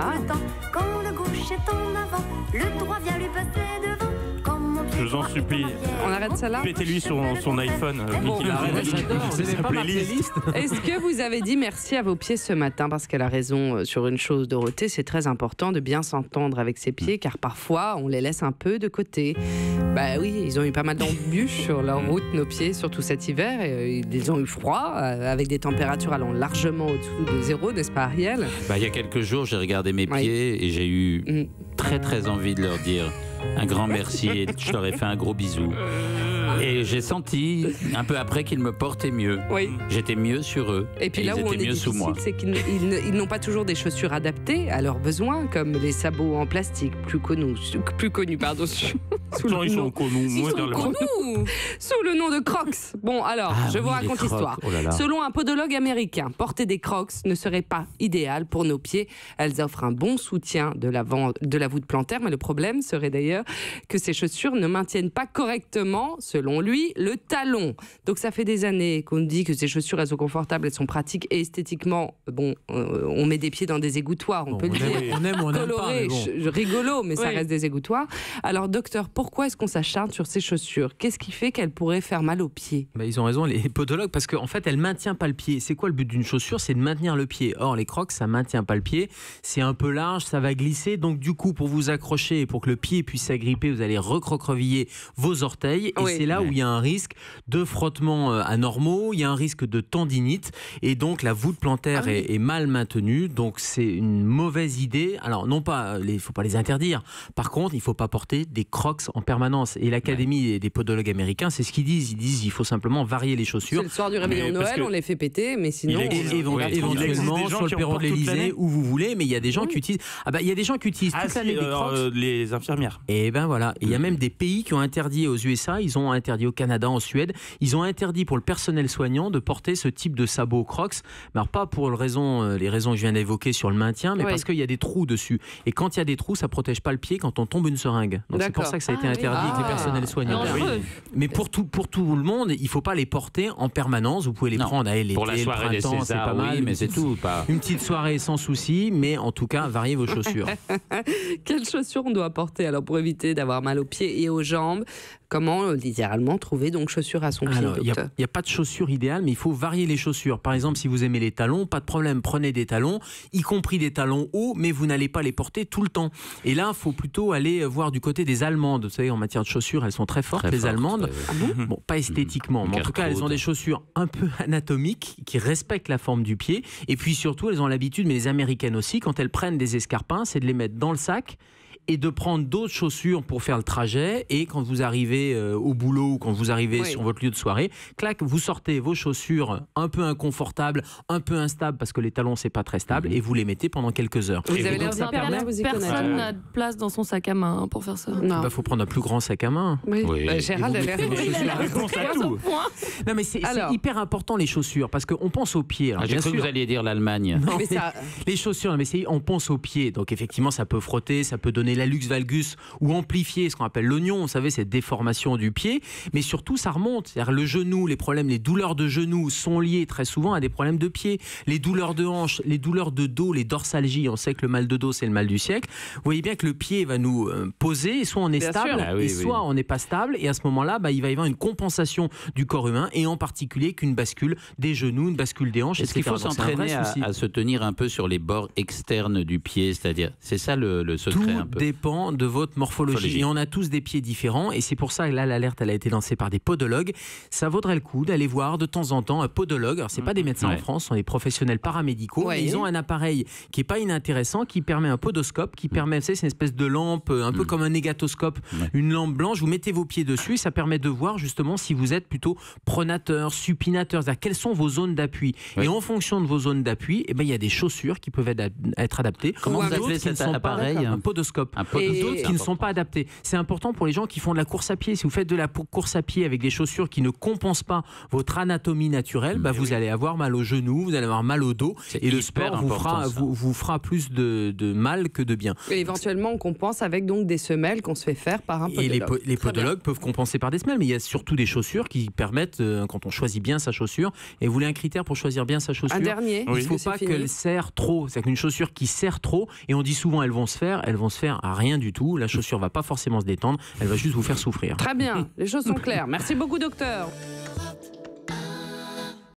Voilà. Quand le gauche est en avant, le droit vient lui passer devant. Je vous en supplie. On arrête ça là. Mettez-lui son iPhone. Bon, C'est sa playlist. Est-ce que vous avez dit merci à vos pieds ce matin? Parce qu'elle a raison sur une chose, Dorothée, c'est très important de bien s'entendre avec ses pieds, car parfois on les laisse un peu de côté. Bah oui, ils ont eu pas mal d'embûches sur leur route, nos pieds, surtout cet hiver. Et ils ont eu froid, avec des températures allant largement au-dessous de 0, n'est-ce pas, Ariel? Il y a quelques jours, j'ai regardé mes pieds et j'ai eu très envie de leur dire un grand merci et je leur ai fait un gros bisou. Et j'ai senti un peu après qu'ils me portaient mieux. Oui. J'étais mieux sur eux. Et puis là ils où on étaient est mieux sous moi. difficile, c'est qu'ils n'ont pas toujours des chaussures adaptées à leurs besoins, comme les sabots en plastique, plus connus, sous Ils sont connus. sous le nom de Crocs. Bon, alors, je vous raconte l'histoire. Oh là là. Selon un podologue américain, porter des Crocs ne serait pas idéal pour nos pieds. Elles offrent un bon soutien de la voûte plantaire, mais le problème serait d'ailleurs que ces chaussures ne maintiennent pas correctement, selon lui, le talon. Donc ça fait des années qu'on dit que ces chaussures, elles sont confortables, elles sont pratiques et esthétiquement, on met des pieds dans des égouttoirs, on peut le dire. On aime ou on n'aime pas. Coloré, Mais bon. rigolo, mais ça reste des égouttoirs. Alors docteur, pourquoi est-ce qu'on s'acharne sur ces chaussures? Qu'est-ce qui fait qu'elles pourraient faire mal aux pieds? Ils ont raison, les podologues, parce qu'en fait, elle ne maintient pas le pied. C'est quoi le but d'une chaussure? C'est de maintenir le pied. Or, les Crocs, ça ne maintient pas le pied. C'est un peu large, ça va glisser. Donc, du coup, pour vous accrocher et pour que le pied puisse s'agripper, vous allez recroqueviller vos orteils. Et c'est là où il y a un risque de frottements anormaux, il y a un risque de tendinite. Et donc, la voûte plantaire est mal maintenue. Donc, c'est une mauvaise idée. Alors, non pas, il ne faut pas les interdire. Par contre, il ne faut pas porter des Crocs en permanence. Et l'Académie des podologues américains, c'est ce qu'ils disent. Ils disent qu'il faut simplement varier les chaussures. C'est le soir du réveillon de Noël, on les fait péter, mais sinon... Éventuellement, sur le perron de l'Élysée, où vous voulez, mais il y a des gens qui utilisent... il y a des gens qui utilisent toute l'année des Crocs. Les infirmières. Et ben voilà. Il y a même des pays qui ont interdit aux USA, ils ont interdit au Canada, en Suède, ils ont interdit pour le personnel soignant de porter ce type de sabots Crocs. Mais alors pas pour les raisons que je viens d'évoquer sur le maintien, mais parce qu'il y a des trous dessus. Et quand il y a des trous, ça protège pas le pied quand on tombe une seringue. Donc c'est pour ça que ça a été interdit avec les personnels soignants. Mais pour tout le monde, il faut pas les porter en permanence. Vous pouvez les prendre à l'été, pour la soirée le printemps, des Césars, c'est pas mal. mais c'est tout. Une petite soirée sans souci, mais en tout cas, variez vos chaussures. Quelles chaussures on doit porter alors pour éviter d'avoir mal aux pieds et aux jambes? Comment littéralement trouver donc chaussures à son pied? Il n'y a pas de chaussures idéales, mais il faut varier les chaussures. Par exemple, si vous aimez les talons, pas de problème, prenez des talons, y compris des talons hauts, mais vous n'allez pas les porter tout le temps. Et là, il faut plutôt aller voir du côté des Allemandes. Vous savez, en matière de chaussures, elles sont très fortes, les Allemandes. Bon, pas esthétiquement, mais en tout cas, elles ont des chaussures un peu anatomiques qui respectent la forme du pied. Et puis surtout, elles ont l'habitude, mais les Américaines aussi, quand elles prennent des escarpins, c'est de les mettre dans le sac et de prendre d'autres chaussures pour faire le trajet. Et quand vous arrivez au boulot ou quand vous arrivez sur votre lieu de soirée, clac, vous sortez vos chaussures un peu inconfortables, un peu instables parce que les talons c'est pas très stable et vous les mettez pendant quelques heures. Vous avez l'air Ça permet, personne n'a de place dans son sac à main pour faire ça. Il faut prendre un plus grand sac à main. Gérald a l'air... Non mais c'est hyper important les chaussures parce qu'on pense aux pieds. J'ai cru que vous alliez dire l'Allemagne. Non, mais les chaussures, on pense aux pieds. Donc effectivement ça peut frotter, ça peut donner l'hallux valgus ou amplifier ce qu'on appelle l'oignon, vous savez, cette déformation du pied, mais surtout ça remonte. C'est-à-dire le genou, les douleurs de genou sont liées très souvent à des problèmes de pied. Les douleurs de hanche, les douleurs de dos, les dorsalgies, on sait que le mal de dos c'est le mal du siècle. Vous voyez bien que le pied va nous poser, soit on est stable, soit on n'est pas stable, et à ce moment-là, il va y avoir une compensation du corps humain, et en particulier qu'une bascule des genoux, une bascule des hanches. Est-ce qu'il faut s'entraîner à se tenir un peu sur les bords externes du pied, c'est-à-dire, c'est ça le secret un peu? Dépend de votre morphologie. Et on a tous des pieds différents et c'est pour ça que là l'alerte elle a été lancée par des podologues. Ça vaudrait le coup d'aller voir de temps en temps un podologue. Alors c'est pas des médecins en France, ce sont des professionnels paramédicaux. Et ils ont un appareil qui est pas inintéressant, qui permet un podoscope, qui permet, c'est une espèce de lampe un peu comme un négatoscope, une lampe blanche. Vous mettez vos pieds dessus et ça permet de voir justement si vous êtes plutôt pronateur, supinateur, c'est-à-dire quelles sont vos zones d'appui. Et en fonction de vos zones d'appui, il y a des chaussures qui peuvent être adaptées. Comment vous appelez cet appareil? Un podoscope. Et d'autres qui ne sont pas adaptés. C'est important pour les gens qui font de la course à pied. Si vous faites de la course à pied avec des chaussures qui ne compensent pas votre anatomie naturelle, vous allez avoir mal aux genoux, vous allez avoir mal au dos, et le sport vous fera plus de mal que de bien. Et éventuellement, on compense avec donc des semelles qu'on se fait faire par un podologue. Et les podologues peuvent compenser par des semelles, mais il y a surtout des chaussures qui permettent, quand on choisit bien sa chaussure, et vous voulez un critère pour choisir bien sa chaussure, un dernier, il ne faut pas qu'elle serre trop. C'est qu'une chaussure qui serre trop, et on dit souvent elles vont se faire à rien du tout. La chaussure ne va pas forcément se détendre, elle va juste vous faire souffrir. Très bien, les choses sont claires. Merci beaucoup, docteur.